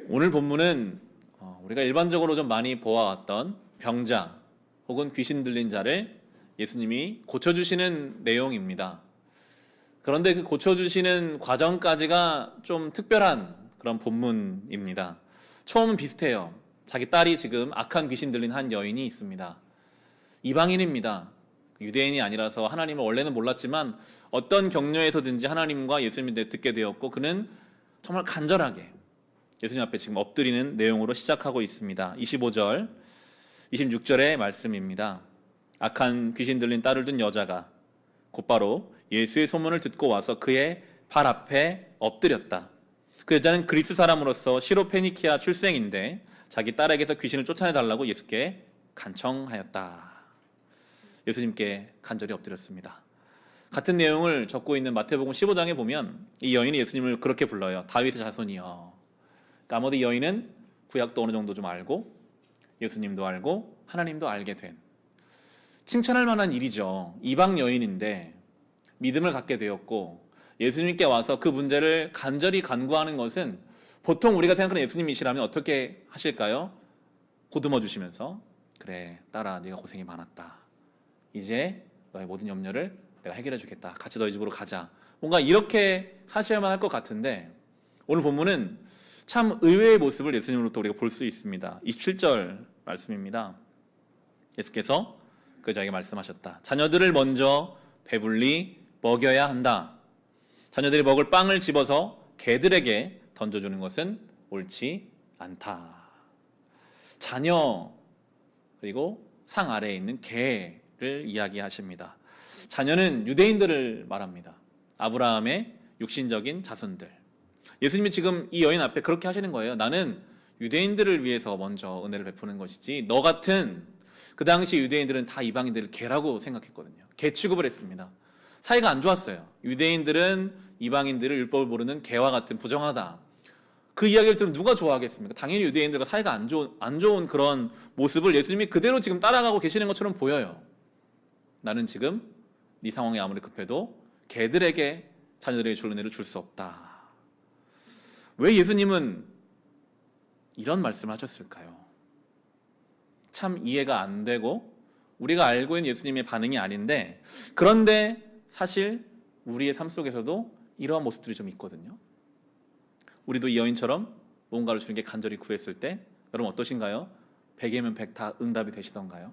오늘 본문은 우리가 일반적으로 좀 많이 보아왔던 병자 혹은 귀신 들린 자를 예수님이 고쳐주시는 내용입니다. 그런데 그 고쳐주시는 과정까지가 좀 특별한 그런 본문입니다. 처음은 비슷해요. 자기 딸이 지금 악한 귀신 들린 한 여인이 있습니다. 이방인입니다. 유대인이 아니라서 하나님을 원래는 몰랐지만 어떤 격려에서든지 하나님과 예수님을 듣게 되었고, 그는 정말 간절하게 예수님 앞에 지금 엎드리는 내용으로 시작하고 있습니다. 25절, 26절의 말씀입니다. 악한 귀신 들린 딸을 둔 여자가 곧바로 예수의 소문을 듣고 와서 그의 발 앞에 엎드렸다. 그 여자는 그리스 사람으로서 시로페니키아 출생인데 자기 딸에게서 귀신을 쫓아내달라고 예수께 간청하였다. 예수님께 간절히 엎드렸습니다. 같은 내용을 적고 있는 마태복음 15장에 보면 이 여인이 예수님을 그렇게 불러요. 다윗의 자손이여. 그러니까 아무래도 이 여인은 구약도 어느 정도 좀 알고 예수님도 알고 하나님도 알게 된, 칭찬할 만한 일이죠. 이방 여인인데 믿음을 갖게 되었고 예수님께 와서 그 문제를 간절히 간구하는 것은 보통 우리가 생각하는 예수님이시라면 어떻게 하실까요? 보듬어 주시면서 그래 딸아 네가 고생이 많았다. 이제 너의 모든 염려를 내가 해결해 주겠다. 같이 너희 집으로 가자. 뭔가 이렇게 하셔야만 할 것 같은데 오늘 본문은 참 의외의 모습을 예수님으로부터 우리가 볼 수 있습니다. 27절 말씀입니다. 예수께서 그 여자에게 말씀하셨다. 자녀들을 먼저 배불리 먹여야 한다. 자녀들이 먹을 빵을 집어서 개들에게 던져주는 것은 옳지 않다. 자녀 그리고 상 아래에 있는 개를 이야기하십니다. 자녀는 유대인들을 말합니다. 아브라함의 육신적인 자손들. 예수님이 지금 이 여인 앞에 그렇게 하시는 거예요. 나는 유대인들을 위해서 먼저 은혜를 베푸는 것이지 너 같은, 그 당시 유대인들은 다 이방인들을 개라고 생각했거든요. 개 취급을 했습니다. 사이가 안 좋았어요. 유대인들은 이방인들을 율법을 모르는 개와 같은 부정하다. 그 이야기를 들으면 누가 좋아하겠습니까? 당연히 유대인들과 사이가 안 좋은 그런 모습을 예수님이 그대로 지금 따라가고 계시는 것처럼 보여요. 나는 지금 네 상황이 아무리 급해도 개들에게 자녀들에게 줄 은혜를 줄 수 없다. 왜 예수님은 이런 말씀을 하셨을까요? 참 이해가 안 되고 우리가 알고 있는 예수님의 반응이 아닌데, 그런데 사실 우리의 삶 속에서도 이러한 모습들이 좀 있거든요. 우리도 이 여인처럼 뭔가를 주님께 간절히 구했을 때 여러분 어떠신가요? 100이면 100 다 응답이 되시던가요?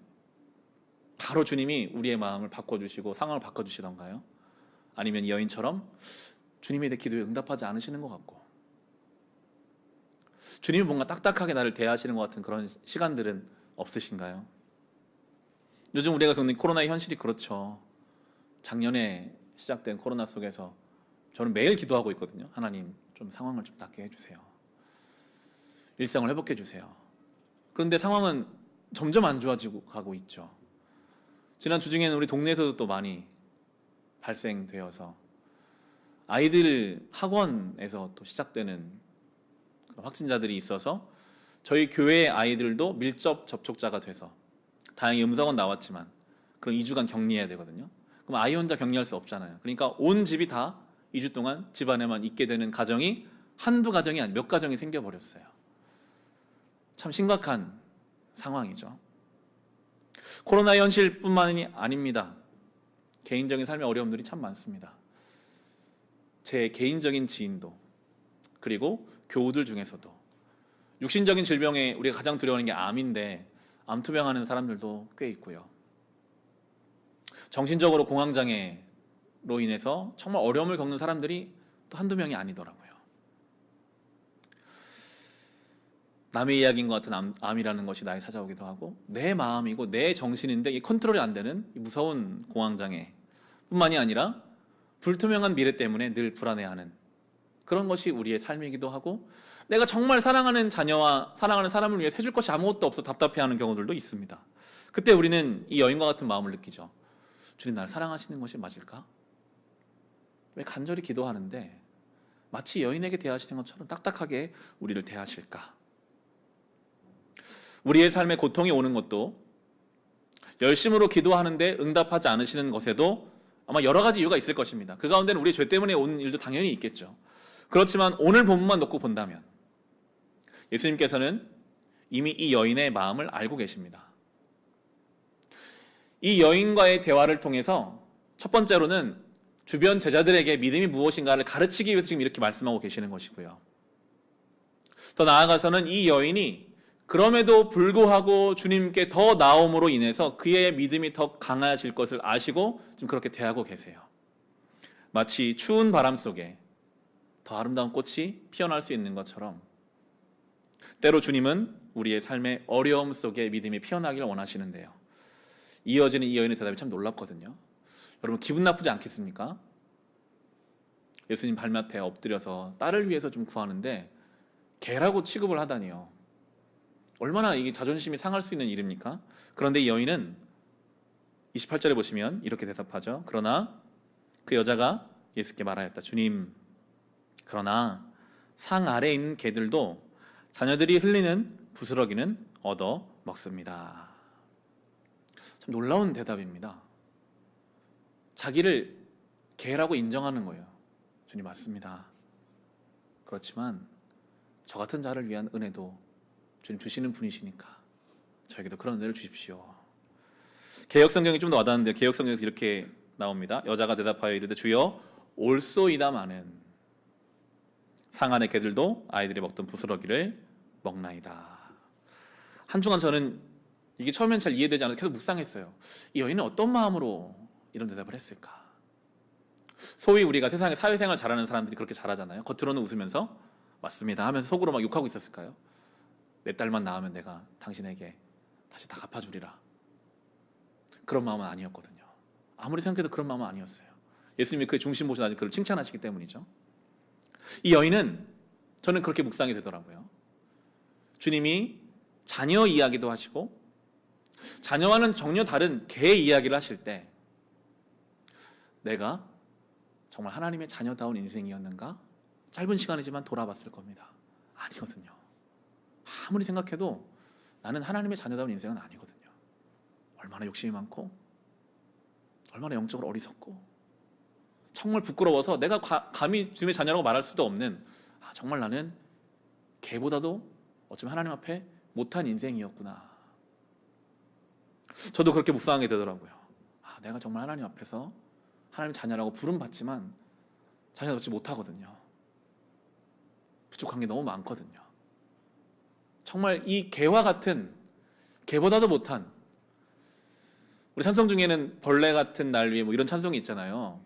바로 주님이 우리의 마음을 바꿔주시고 상황을 바꿔주시던가요? 아니면 이 여인처럼 주님이 내 기도에 응답하지 않으시는 것 같고 주님이 뭔가 딱딱하게 나를 대하시는 것 같은 그런 시간들은 없으신가요? 요즘 우리가 겪는 코로나의 현실이 그렇죠. 작년에 시작된 코로나 속에서 저는 매일 기도하고 있거든요. 하나님 좀 상황을 좀 낫게 해주세요. 일상을 회복해 주세요. 그런데 상황은 점점 안 좋아지고 가고 있죠. 지난 주 중에는 우리 동네에서도 또 많이 발생되어서 아이들 학원에서 또 시작되는 확진자들이 있어서 저희 교회 아이들도 밀접 접촉자가 돼서 다행히 음성은 나왔지만 그럼 2주간 격리해야 되거든요. 그럼 아이 혼자 격리할 수 없잖아요. 그러니까 온 집이 다 2주 동안 집 안에만 있게 되는 가정이 한두 가정이 아니라 몇 가정이 생겨버렸어요. 참 심각한 상황이죠. 코로나의 현실뿐만이 아닙니다. 개인적인 삶의 어려움들이 참 많습니다. 제 개인적인 지인도, 그리고 교우들 중에서도 육신적인 질병에 우리가 가장 두려워하는 게 암인데 암 투병하는 사람들도 꽤 있고요. 정신적으로 공황장애로 인해서 정말 어려움을 겪는 사람들이 또 한두 명이 아니더라고요. 남의 이야기인 것 같은 암이라는 것이 나에게 찾아오기도 하고 내 마음이고 내 정신인데 이게 컨트롤이 안 되는 무서운 공황장애 뿐만이 아니라 불투명한 미래 때문에 늘 불안해하는 그런 것이 우리의 삶이기도 하고, 내가 정말 사랑하는 자녀와 사랑하는 사람을 위해 해줄 것이 아무것도 없어 답답해하는 경우들도 있습니다. 그때 우리는 이 여인과 같은 마음을 느끼죠. 주님 나를 사랑하시는 것이 맞을까? 왜 간절히 기도하는데 마치 여인에게 대하시는 것처럼 딱딱하게 우리를 대하실까? 우리의 삶에 고통이 오는 것도 열심으로 기도하는데 응답하지 않으시는 것에도 아마 여러 가지 이유가 있을 것입니다. 그 가운데는 우리의 죄 때문에 온 일도 당연히 있겠죠. 그렇지만 오늘 본문만 놓고 본다면 예수님께서는 이미 이 여인의 마음을 알고 계십니다. 이 여인과의 대화를 통해서 첫 번째로는 주변 제자들에게 믿음이 무엇인가를 가르치기 위해서 지금 이렇게 말씀하고 계시는 것이고요. 더 나아가서는 이 여인이 그럼에도 불구하고 주님께 더 나옴으로 인해서 그의 믿음이 더 강해질 것을 아시고 지금 그렇게 대하고 계세요. 마치 추운 바람 속에 더 아름다운 꽃이 피어날 수 있는 것처럼 때로 주님은 우리의 삶의 어려움 속에 믿음이 피어나기를 원하시는데요. 이어지는 이 여인의 대답이 참 놀랍거든요. 여러분 기분 나쁘지 않겠습니까? 예수님 발밑에 엎드려서 딸을 위해서 좀 구하는데 개라고 취급을 하다니요. 얼마나 이게 자존심이 상할 수 있는 일입니까? 그런데 이 여인은 28절에 보시면 이렇게 대답하죠. 그러나 그 여자가 예수께 말하였다. 주님, 그러나 상 아래에 있는 개들도 자녀들이 흘리는 부스러기는 얻어 먹습니다. 참 놀라운 대답입니다. 자기를 개라고 인정하는 거예요. 주님 맞습니다. 그렇지만 저 같은 자를 위한 은혜도 주님 주시는 분이시니까 저에게도 그런 은혜를 주십시오. 개역성경이 좀 더 와닿는데 개역성경에서 이렇게 나옵니다. 여자가 대답하여 이르되 주여 올소이다마는 상 안의 개들도 아이들이 먹던 부스러기를 먹나이다. 한중간 저는 이게 처음엔 잘 이해되지 않아서 계속 묵상했어요. 이 여인은 어떤 마음으로 이런 대답을 했을까? 소위 우리가 세상에 사회생활 잘하는 사람들이 그렇게 잘하잖아요. 겉으로는 웃으면서 맞습니다 하면서 속으로 막 욕하고 있었을까요? 내 딸만 낳으면 내가 당신에게 다시 다 갚아주리라. 그런 마음은 아니었거든요. 아무리 생각해도 그런 마음은 아니었어요. 예수님이 그의 중심 보시고 그를 칭찬하시기 때문이죠. 이 여인은 저는 그렇게 묵상이 되더라고요. 주님이 자녀 이야기도 하시고 자녀와는 전혀 다른 개 이야기를 하실 때 내가 정말 하나님의 자녀다운 인생이었는가? 짧은 시간이지만 돌아봤을 겁니다. 아니거든요. 아무리 생각해도 나는 하나님의 자녀다운 인생은 아니거든요. 얼마나 욕심이 많고 얼마나 영적으로 어리석고 정말 부끄러워서 내가 감히 주님의 자녀라고 말할 수도 없는 정말 나는 개보다도 어쩌면 하나님 앞에 못한 인생이었구나. 저도 그렇게 묵상하게 되더라고요. 내가 정말 하나님 앞에서 하나님 자녀라고 부름받지만 자녀답지 못하거든요. 부족한 게 너무 많거든요. 정말 이 개와 같은 개보다도 못한 우리 찬송 중에는 벌레 같은 날 위에 뭐 이런 찬송이 있잖아요.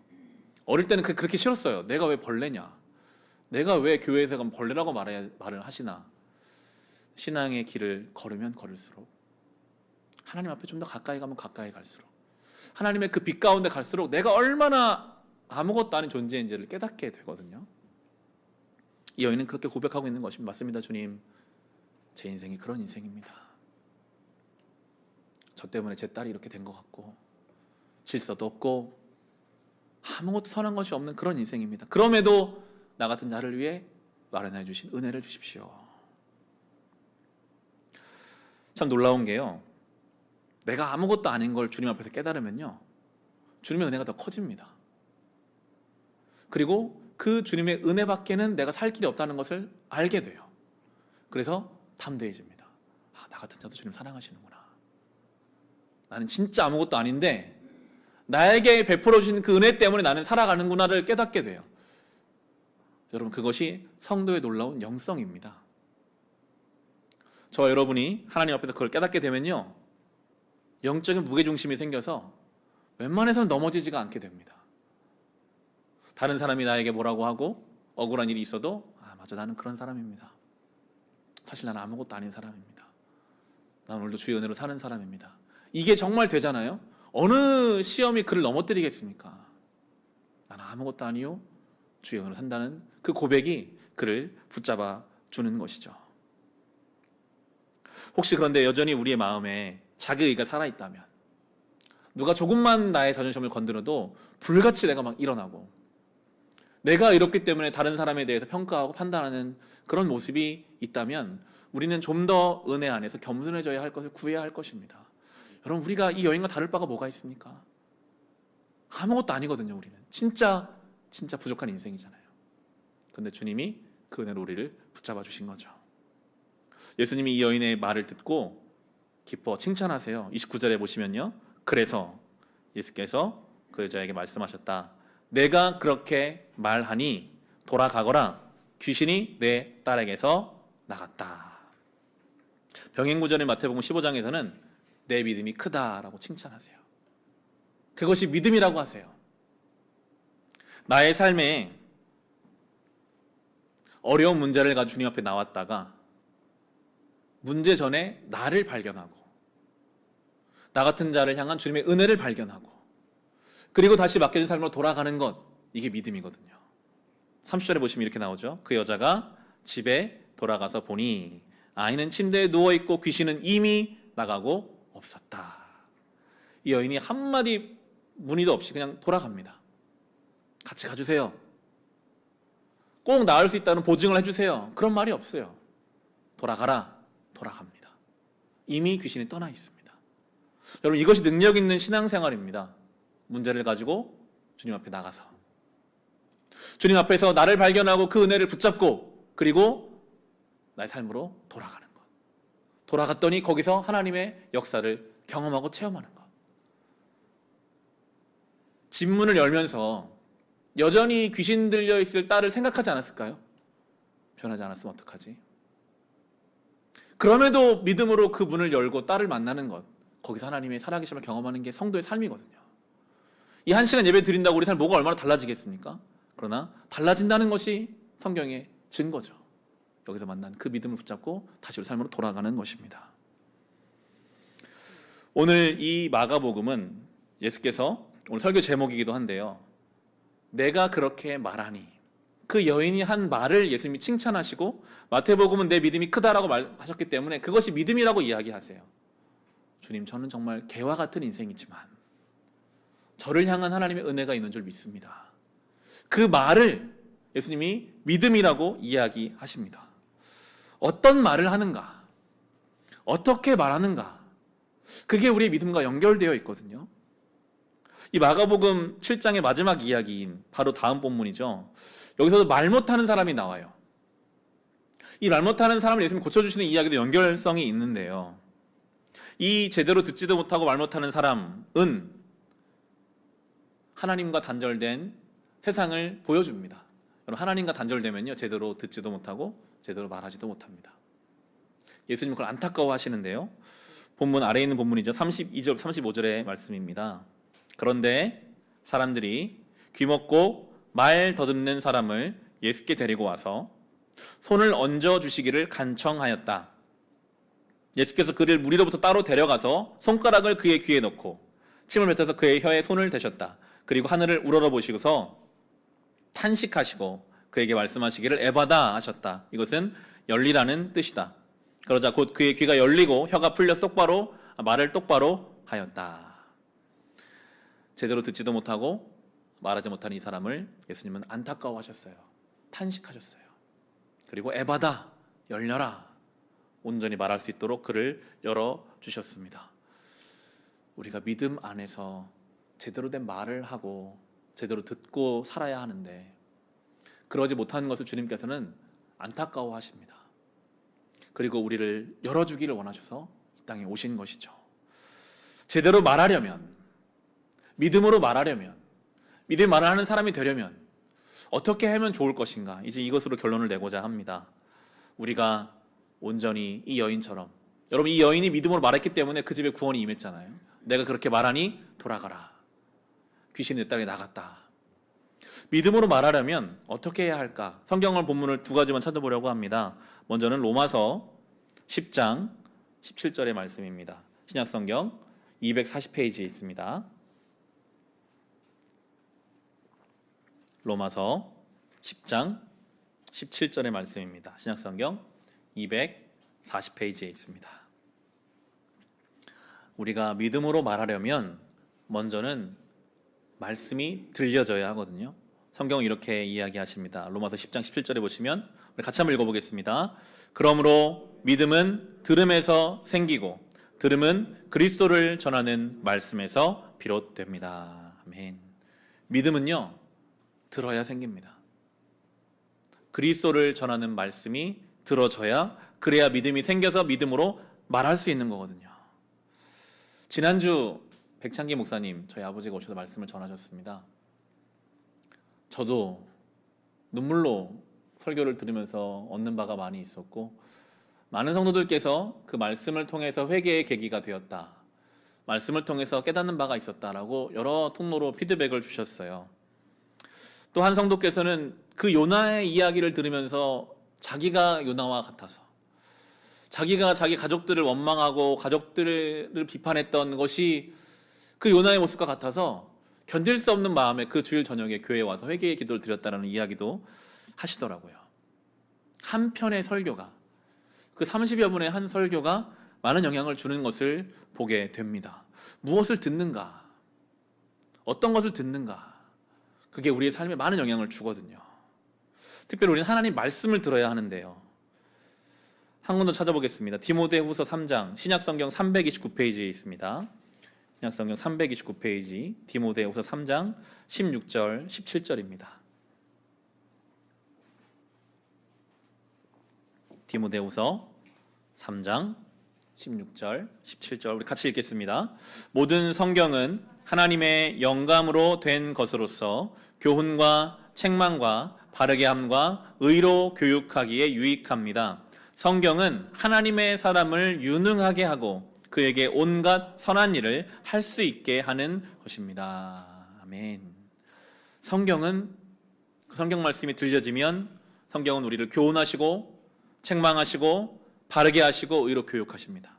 어릴 때는 그렇게 싫었어요. 내가 왜 벌레냐? 내가 왜 교회에서 벌레라고 말을 하시나? 신앙의 길을 걸으면 걸을수록 하나님 앞에 좀 더 가까이 가면 가까이 갈수록 하나님의 그 빛 가운데 갈수록 내가 얼마나 아무것도 아닌 존재인지를 깨닫게 되거든요. 이 여인은 그렇게 고백하고 있는 것입니다. 맞습니다, 주님. 제 인생이 그런 인생입니다. 저 때문에 제 딸이 이렇게 된 것 같고 질서도 없고 아무것도 선한 것이 없는 그런 인생입니다. 그럼에도 나 같은 자를 위해 마련해 주신 은혜를 주십시오. 참 놀라운 게요. 내가 아무것도 아닌 걸 주님 앞에서 깨달으면요. 주님의 은혜가 더 커집니다. 그리고 그 주님의 은혜밖에는 내가 살 길이 없다는 것을 알게 돼요. 그래서 담대해집니다. 나 같은 자도 주님 사랑하시는구나. 나는 진짜 아무것도 아닌데 나에게 베풀어 주신 그 은혜 때문에 나는 살아가는구나를 깨닫게 돼요. 여러분 그것이 성도의 놀라운 영성입니다. 저와 여러분이 하나님 앞에서 그걸 깨닫게 되면요. 영적인 무게중심이 생겨서 웬만해서는 넘어지지가 않게 됩니다. 다른 사람이 나에게 뭐라고 하고 억울한 일이 있어도 맞아 나는 그런 사람입니다. 사실 나는 아무것도 아닌 사람입니다. 나는 오늘도 주의 은혜로 사는 사람입니다. 이게 정말 되잖아요. 어느 시험이 그를 넘어뜨리겠습니까? 나는 아무것도 아니요 주의 은혜로 산다는 그 고백이 그를 붙잡아 주는 것이죠. 혹시 그런데 여전히 우리의 마음에 자기의가 살아있다면 누가 조금만 나의 자존심을 건드려도 불같이 내가 막 일어나고 내가 이렇기 때문에 다른 사람에 대해서 평가하고 판단하는 그런 모습이 있다면 우리는 좀 더 은혜 안에서 겸손해져야 할 것을 구해야 할 것입니다. 여러분 우리가 이 여인과 다를 바가 뭐가 있습니까? 아무것도 아니거든요. 우리는 진짜 부족한 인생이잖아요. 그런데 주님이 그 은혜로 우리를 붙잡아 주신 거죠. 예수님이 이 여인의 말을 듣고 기뻐 칭찬하세요. 29절에 보시면요. 그래서 예수께서 그 여자에게 말씀하셨다. 내가 그렇게 말하니 돌아가거라. 귀신이 내 딸에게서 나갔다. 병행구절의 마태복음 15장에서는 내 믿음이 크다라고 칭찬하세요. 그것이 믿음이라고 하세요. 나의 삶에 어려운 문제를 가지고 주님 앞에 나왔다가 문제 전에 나를 발견하고 나 같은 자를 향한 주님의 은혜를 발견하고 그리고 다시 맡겨진 삶으로 돌아가는 것, 이게 믿음이거든요. 30절에 보시면 이렇게 나오죠. 그 여자가 집에 돌아가서 보니 아이는 침대에 누워있고 귀신은 이미 나가고 없었다. 이 여인이 한마디 문의도 없이 그냥 돌아갑니다. 같이 가주세요. 꼭 나을 수 있다는 보증을 해주세요. 그런 말이 없어요. 돌아가라. 돌아갑니다. 이미 귀신이 떠나 있습니다. 여러분, 이것이 능력 있는 신앙생활입니다. 문제를 가지고 주님 앞에 나가서 주님 앞에서 나를 발견하고 그 은혜를 붙잡고 그리고 나의 삶으로 돌아가는 것. 돌아갔더니 거기서 하나님의 역사를 경험하고 체험하는 것. 집문을 열면서 여전히 귀신 들려 있을 딸을 생각하지 않았을까요? 변하지 않았으면 어떡하지? 그럼에도 믿음으로 그 문을 열고 딸을 만나는 것, 거기서 하나님의 살아계심을 경험하는 게 성도의 삶이거든요. 이 한 시간 예배 드린다고 우리 삶 뭐가 얼마나 달라지겠습니까? 그러나 달라진다는 것이 성경의 증거죠. 여기서 만난 그 믿음을 붙잡고 다시 우리 삶으로 돌아가는 것입니다. 오늘 이 마가복음은 예수께서 오늘 설교 제목이기도 한데요. 내가 그렇게 말하니, 그 여인이 한 말을 예수님이 칭찬하시고 마태복음은 내 믿음이 크다라고 말하셨기 때문에 그것이 믿음이라고 이야기하세요. 주님, 저는 정말 개와 같은 인생이지만 저를 향한 하나님의 은혜가 있는 줄 믿습니다. 그 말을 예수님이 믿음이라고 이야기하십니다. 어떤 말을 하는가? 어떻게 말하는가? 그게 우리의 믿음과 연결되어 있거든요. 이 마가복음 7장의 마지막 이야기인 바로 다음 본문이죠. 여기서도 말 못하는 사람이 나와요. 이 말 못하는 사람을 예수님이 고쳐주시는 이야기도 연결성이 있는데요. 이 제대로 듣지도 못하고 말 못하는 사람은 하나님과 단절된 세상을 보여줍니다. 여러분, 하나님과 단절되면요, 제대로 듣지도 못하고 제대로 말하지도 못합니다. 예수님은 그걸 안타까워 하시는데요. 본문 아래에 있는 본문이죠. 32절, 35절의 말씀입니다. 그런데 사람들이 귀먹고 말 더듬는 사람을 예수께 데리고 와서 손을 얹어 주시기를 간청하였다. 예수께서 그를 무리로부터 따로 데려가서 손가락을 그의 귀에 넣고 침을 뱉어서 그의 혀에 손을 대셨다. 그리고 하늘을 우러러 보시고서 탄식하시고 그에게 말씀하시기를 에바다 하셨다. 이것은 열리라는 뜻이다. 그러자 곧 그의 귀가 열리고 혀가 풀려서 말을 똑바로 하였다. 제대로 듣지도 못하고 말하지 못하는 이 사람을 예수님은 안타까워하셨어요. 탄식하셨어요. 그리고 에바다, 열려라, 온전히 말할 수 있도록 그를 열어주셨습니다. 우리가 믿음 안에서 제대로 된 말을 하고 제대로 듣고 살아야 하는데 그러지 못하는 것을 주님께서는 안타까워하십니다. 그리고 우리를 열어주기를 원하셔서 이 땅에 오신 것이죠. 제대로 말하려면, 믿음으로 말하려면, 믿음의 말을 하는 사람이 되려면 어떻게 하면 좋을 것인가? 이제 이것으로 결론을 내고자 합니다. 우리가 온전히 이 여인처럼, 여러분, 이 여인이 믿음으로 말했기 때문에 그 집에 구원이 임했잖아요. 내가 그렇게 말하니 돌아가라. 귀신이 내 딸에 나갔다. 믿음으로 말하려면 어떻게 해야 할까? 성경을 본문을 두 가지만 찾아보려고 합니다. 먼저는 로마서 10장 17절의 말씀입니다. 신약성경 240페이지에 있습니다. 로마서 10장 17절의 말씀입니다. 신약성경 240페이지에 있습니다. 우리가 믿음으로 말하려면 먼저는 말씀이 들려져야 하거든요. 성경은 이렇게 이야기하십니다. 로마서 10장 17절에 보시면 우리 같이 한번 읽어보겠습니다. 그러므로 믿음은 들음에서 생기고 들음은 그리스도를 전하는 말씀에서 비롯됩니다. 아멘. 믿음은요, 들어야 생깁니다. 그리스도를 전하는 말씀이 들어줘야 그래야 믿음이 생겨서 믿음으로 말할 수 있는 거거든요. 지난주 백창기 목사님 저희 아버지가 오셔서 말씀을 전하셨습니다. 저도 눈물로 설교를 들으면서 얻는 바가 많이 있었고 많은 성도들께서 그 말씀을 통해서 회개의 계기가 되었다, 말씀을 통해서 깨닫는 바가 있었다라고 여러 통로로 피드백을 주셨어요. 또 한 성도께서는 그 요나의 이야기를 들으면서 자기가 요나와 같아서 자기가 자기 가족들을 원망하고 가족들을 비판했던 것이 그 요나의 모습과 같아서 견딜 수 없는 마음에 그 주일 저녁에 교회에 와서 회개의 기도를 드렸다는 이야기도 하시더라고요. 한 편의 설교가, 그 30여 분의 한 설교가 많은 영향을 주는 것을 보게 됩니다. 무엇을 듣는가, 어떤 것을 듣는가, 그게 우리의 삶에 많은 영향을 주거든요. 특별히 우리는 하나님 말씀을 들어야 하는데요. 한 권 더 찾아보겠습니다. 디모데후서 3장, 신약성경 329페이지에 있습니다. 신약성경 329페이지, 디모데후서 3장 16절, 17절입니다. 디모데후서 3장 16절, 17절 우리 같이 읽겠습니다. 모든 성경은 하나님의 영감으로 된 것으로서 교훈과 책망과 바르게 함과 의로 교육하기에 유익합니다. 성경은 하나님의 사람을 유능하게 하고 그에게 온갖 선한 일을 할 수 있게 하는 것입니다. 아멘. 성경은, 그 성경 말씀이 들려지면 성경은 우리를 교훈하시고 책망하시고 바르게 하시고 의로 교육하십니다.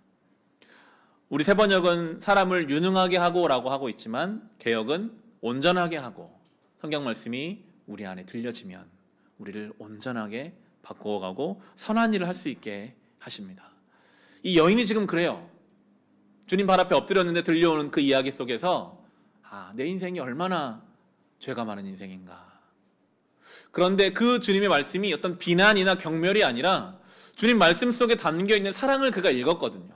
우리 세번역은 사람을 유능하게 하고라고 하고 있지만 개역은 온전하게 하고, 성경 말씀이 우리 안에 들려지면 우리를 온전하게 바꾸어가고 선한 일을 할 수 있게 하십니다. 이 여인이 지금 그래요. 주님 발 앞에 엎드렸는데 들려오는 그 이야기 속에서 내 인생이 얼마나 죄가 많은 인생인가. 그런데 그 주님의 말씀이 어떤 비난이나 경멸이 아니라 주님 말씀 속에 담겨있는 사랑을 그가 읽었거든요.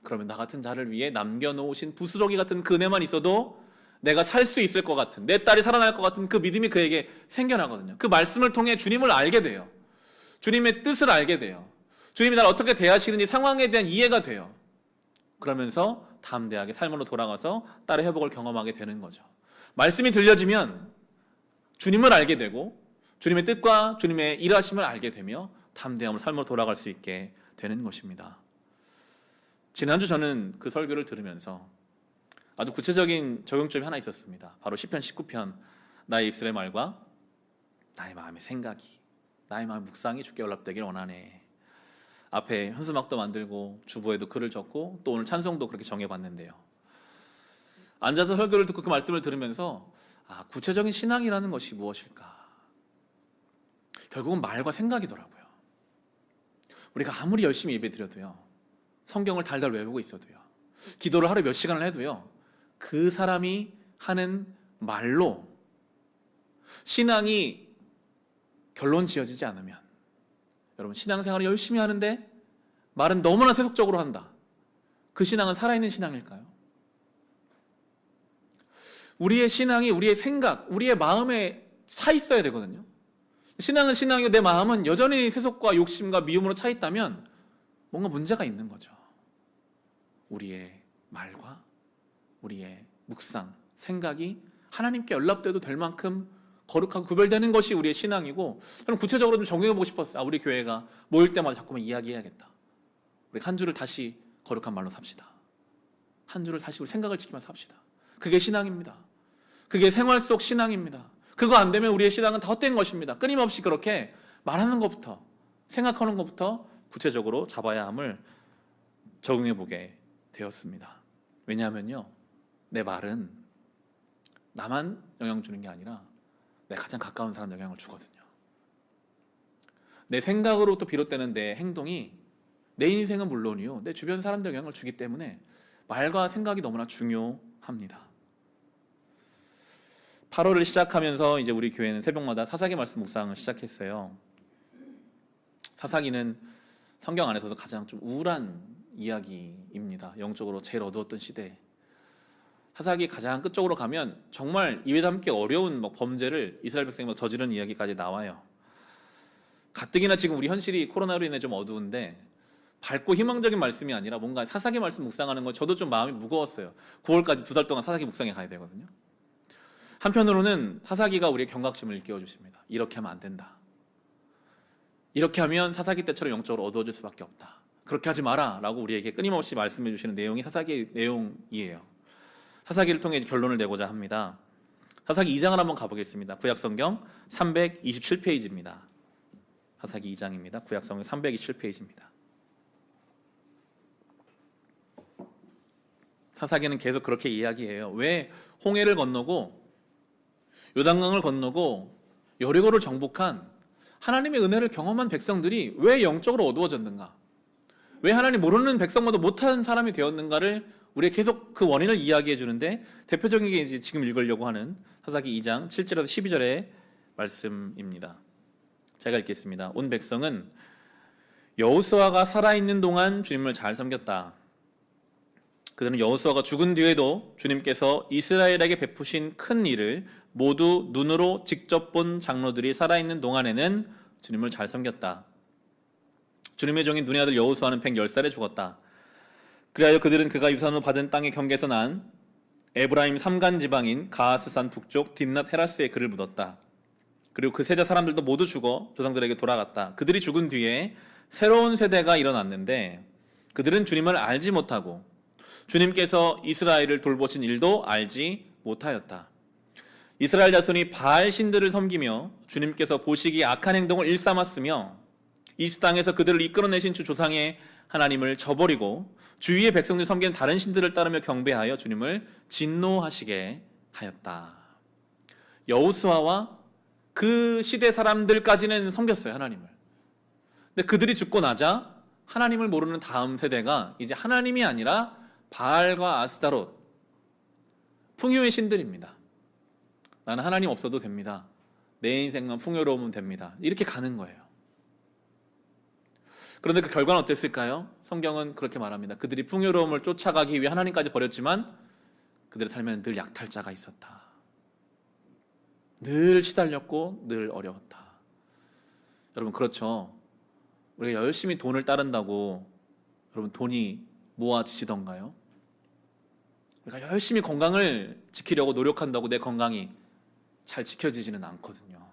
그러면 나 같은 자를 위해 남겨놓으신 부스러기 같은 그네만 있어도 내가 살 수 있을 것 같은, 내 딸이 살아날 것 같은 그 믿음이 그에게 생겨나거든요. 그 말씀을 통해 주님을 알게 돼요. 주님의 뜻을 알게 돼요. 주님이 나를 어떻게 대하시는지 상황에 대한 이해가 돼요. 그러면서 담대하게 삶으로 돌아가서 딸의 회복을 경험하게 되는 거죠. 말씀이 들려지면 주님을 알게 되고 주님의 뜻과 주님의 일하심을 알게 되며 담대함으로 삶으로 돌아갈 수 있게 되는 것입니다. 지난주 저는 그 설교를 들으면서 아주 구체적인 적용점이 하나 있었습니다. 바로 시편 19편, 나의 입술의 말과 나의 마음의 생각이, 나의 마음의 묵상이 주께 연락되길 원하네. 앞에 현수막도 만들고 주보에도 글을 적고 또 오늘 찬송도 그렇게 정해봤는데요. 앉아서 설교를 듣고 그 말씀을 들으면서 구체적인 신앙이라는 것이 무엇일까? 결국은 말과 생각이더라고요. 우리가 아무리 열심히 예배드려도요, 성경을 달달 외우고 있어도요, 기도를 하루에 몇 시간을 해도요, 그 사람이 하는 말로 신앙이 결론 지어지지 않으면, 여러분 신앙생활을 열심히 하는데 말은 너무나 세속적으로 한다. 그 신앙은 살아있는 신앙일까요? 우리의 신앙이 우리의 생각, 우리의 마음에 차 있어야 되거든요. 신앙은 신앙이고 내 마음은 여전히 세속과 욕심과 미움으로 차 있다면 뭔가 문제가 있는 거죠. 우리의 말과 우리의 묵상, 생각이 하나님께 연락돼도 될 만큼 거룩하고 구별되는 것이 우리의 신앙이고, 저는 구체적으로 좀 적용해보고 싶었어요. 우리 교회가 모일 때마다 자꾸만 이야기해야겠다. 우리 한 주를 다시 거룩한 말로 삽시다. 한 주를 다시 우리 생각을 지키면서 삽시다. 그게 신앙입니다. 그게 생활 속 신앙입니다. 그거 안 되면 우리의 신앙은 다 헛된 것입니다. 끊임없이 그렇게 말하는 것부터, 생각하는 것부터 구체적으로 잡아야 함을 적용해보게 되었습니다. 왜냐하면요, 내 말은 나만 영향 주는 게 아니라 내 가장 가까운 사람 영향을 주거든요. 내 생각으로부터 비롯되는 내 행동이 내 인생은 물론이요, 내 주변 사람들 영향을 주기 때문에 말과 생각이 너무나 중요합니다. 8월을 시작하면서 이제 우리 교회는 새벽마다 사사기 말씀 묵상을 시작했어요. 사사기는 성경 안에서도 가장 좀 우울한 이야기입니다. 영적으로 제일 어두웠던 시대. 사사기 가장 끝쪽으로 가면 정말 입에 담기 어려운 범죄를 이스라엘 백성이 저지른 이야기까지 나와요. 가뜩이나 지금 우리 현실이 코로나로 인해 좀 어두운데 밝고 희망적인 말씀이 아니라 뭔가 사사기 말씀 묵상하는 거 저도 좀 마음이 무거웠어요. 9월까지 2달 동안 사사기 묵상에 가야 되거든요. 한편으로는 사사기가 우리의 경각심을 일깨워 주십니다. 이렇게 하면 안 된다. 이렇게 하면 사사기 때처럼 영적으로 어두워질 수밖에 없다. 그렇게 하지 마라 라고 우리에게 끊임없이 말씀해 주시는 내용이 사사기의 내용이에요. 사사기를 통해 결론을 내고자 합니다. 사사기 2장을 한번 가보겠습니다. 구약성경 327페이지입니다. 사사기 2장입니다. 구약성경 327페이지입니다. 사사기는 계속 그렇게 이야기해요. 왜 홍해를 건너고 요단강을 건너고 여리고를 정복한 하나님의 은혜를 경험한 백성들이 왜 영적으로 어두워졌는가? 왜 하나님 모르는 백성마다 못한 사람이 되었는가를 우리가 계속 그 원인을 이야기해 주는데 대표적인 게 이제 지금 읽으려고 하는 사사기 2장 7절에서 12절의 말씀입니다. 제가 읽겠습니다. 온 백성은 여호수아가 살아있는 동안 주님을 잘 섬겼다. 그들은 여호수아가 죽은 뒤에도 주님께서 이스라엘에게 베푸신 큰 일을 모두 눈으로 직접 본 장로들이 살아있는 동안에는 주님을 잘 섬겼다. 주님의 종인 눈의 아들 여호수아는 110살에 죽었다. 그리하여 그들은 그가 유산으로 받은 땅의 경계에서 난 에브라임 삼간 지방인 가하스산 북쪽 딥낫 헤라스에 그를 묻었다. 그리고 그 세대 사람들도 모두 죽어 조상들에게 돌아갔다. 그들이 죽은 뒤에 새로운 세대가 일어났는데 그들은 주님을 알지 못하고 주님께서 이스라엘을 돌보신 일도 알지 못하였다. 이스라엘 자손이 바알 신들을 섬기며 주님께서 보시기에 악한 행동을 일삼았으며 이 땅에서 그들을 이끌어내신 주 조상의 하나님을 저버리고 주위의 백성들 섬기는 다른 신들을 따르며 경배하여 주님을 진노하시게 하였다. 여호수아와 그 시대 사람들까지는 섬겼어요, 하나님을. 근데 그들이 죽고 나자 하나님을 모르는 다음 세대가 이제 하나님이 아니라 바알과 아스타롯, 풍요의 신들입니다. 나는 하나님 없어도 됩니다. 내 인생만 풍요로우면 됩니다. 이렇게 가는 거예요. 그런데 그 결과는 어땠을까요? 성경은 그렇게 말합니다. 그들이 풍요로움을 쫓아가기 위해 하나님까지 버렸지만 그들의 삶에는 늘 약탈자가 있었다. 늘 시달렸고 늘 어려웠다. 여러분 그렇죠? 우리가 열심히 돈을 따른다고 여러분 돈이 모아지시던가요? 우리가 열심히 건강을 지키려고 노력한다고 내 건강이 잘 지켜지지는 않거든요.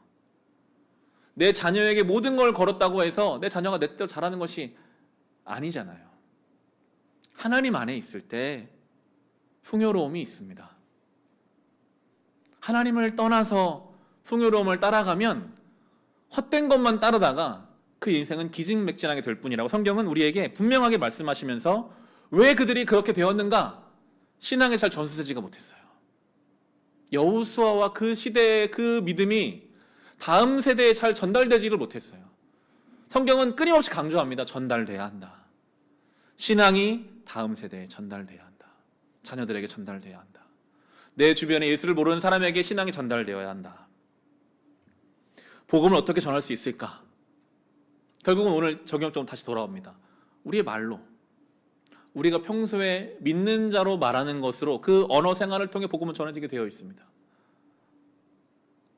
내 자녀에게 모든 걸 걸었다고 해서 내 자녀가 내 뜻대로 잘하는 것이 아니잖아요. 하나님 안에 있을 때 풍요로움이 있습니다. 하나님을 떠나서 풍요로움을 따라가면 헛된 것만 따르다가 그 인생은 기진맥진하게 될 뿐이라고 성경은 우리에게 분명하게 말씀하시면서 왜 그들이 그렇게 되었는가? 신앙에 잘 전수되지가 못했어요. 여호수아와 그 시대의 그 믿음이 다음 세대에 잘 전달되지를 못했어요. 성경은 끊임없이 강조합니다. 전달돼야 한다. 신앙이 다음 세대에 전달돼야 한다. 자녀들에게 전달돼야 한다. 내 주변에 예수를 모르는 사람에게 신앙이 전달되어야 한다. 복음을 어떻게 전할 수 있을까? 결국은 오늘 적용점 다시 돌아옵니다. 우리의 말로, 우리가 평소에 믿는 자로 말하는 것으로 그 언어 생활을 통해 복음은 전해지게 되어 있습니다.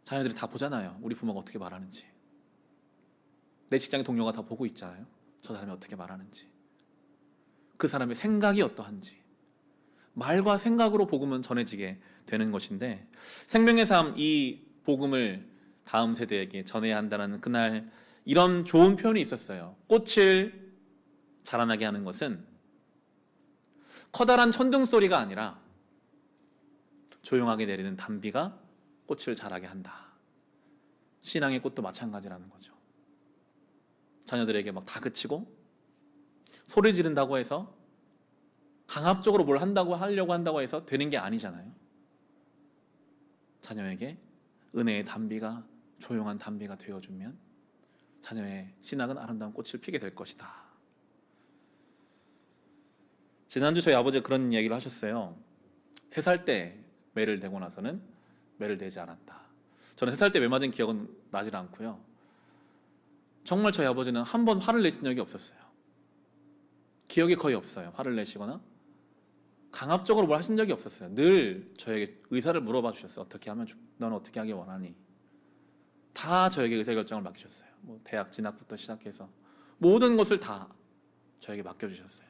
자녀들이 다 보잖아요. 우리 부모가 어떻게 말하는지. 내 직장의 동료가 다 보고 있잖아요. 저 사람이 어떻게 말하는지. 그 사람의 생각이 어떠한지. 말과 생각으로 복음은 전해지게 되는 것인데 생명의 삶, 이 복음을 다음 세대에게 전해야 한다는 그날 이런 좋은 표현이 있었어요. 꽃을 자라나게 하는 것은 커다란 천둥 소리가 아니라 조용하게 내리는 단비가 꽃을 자라게 한다. 신앙의 꽃도 마찬가지라는 거죠. 자녀들에게 막 다그치고 소리 지른다고 해서 강압적으로 뭘 하려고 한다고 해서 되는 게 아니잖아요. 자녀에게 은혜의 단비가 조용한 단비가 되어주면 자녀의 신앙은 아름다운 꽃을 피게 될 것이다. 지난주 저희 아버지가 그런 이야기를 하셨어요. 3살 때 매를 대고 나서는 매를 대지 않았다. 저는 3살 때 매 맞은 기억은 나질 않고요. 정말 저희 아버지는 한 번 화를 내신 적이 없었어요. 기억이 거의 없어요. 화를 내시거나 강압적으로 뭘 하신 적이 없었어요. 늘 저에게 의사를 물어봐 주셨어요. 어떻게 하면 너는 어떻게 하길 원하니? 다 저에게 의사결정을 맡기셨어요. 뭐 대학 진학부터 시작해서 모든 것을 다 저에게 맡겨주셨어요.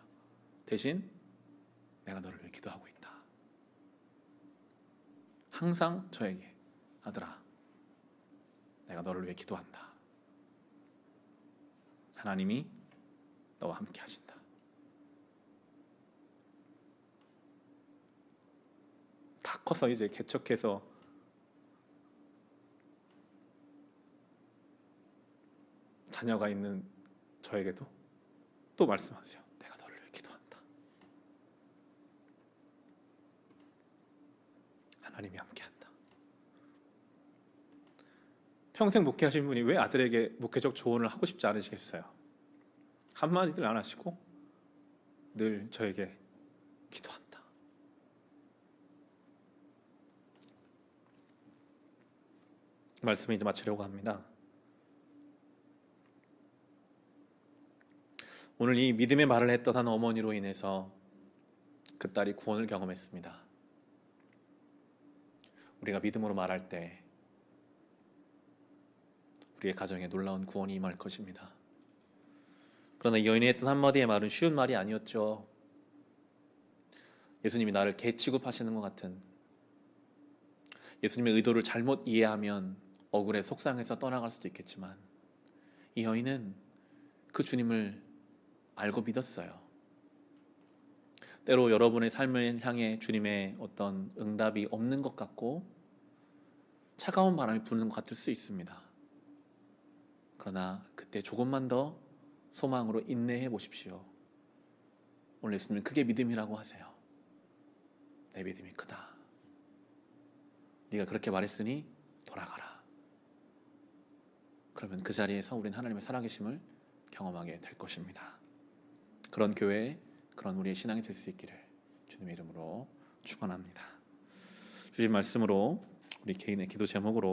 대신 내가 너를 위해 기도하고 있다. 항상 저에게 아들아, 내가 너를 위해 기도한다. 하나님이 너와 함께 하신다. 다 커서 이제 개척해서 자녀가 있는 저에게도 또 말씀하세요. 내가 너를 위해 기도한다. 하나님이 함께한다. 평생 목회하신 분이 왜 아들에게 목회적 조언을 하고 싶지 않으시겠어요? 한마디들 안 하시고 늘 저에게 기도한다. 말씀을 이제 마치려고 합니다. 오늘 이 믿음의 말을 했던 한 어머니로 인해서 그 딸이 구원을 경험했습니다. 우리가 믿음으로 말할 때 우리의 가정에 놀라운 구원이 임할 것입니다. 그러나 이 여인이 했던 한마디의 말은 쉬운 말이 아니었죠. 예수님이 나를 개 취급하시는 것 같은, 예수님의 의도를 잘못 이해하면 억울해 속상해서 떠나갈 수도 있겠지만 이 여인은 그 주님을 알고 믿었어요. 때로 여러분의 삶을 향해 주님의 어떤 응답이 없는 것 같고 차가운 바람이 부는 것 같을 수 있습니다. 그러나 그때 조금만 더 소망으로 인내해 보십시오. 오늘 예수님은 그게 믿음이라고 하세요. 내 믿음이 크다. 네가 그렇게 말했으니 돌아가라. 그러면 그 자리에서 우리는 하나님의 살아계심을 경험하게 될 것입니다. 그런 교회, 그런 우리의 신앙이 될 수 있기를 주님의 이름으로 축원합니다. 주신 말씀으로 우리 개인의 기도 제목으로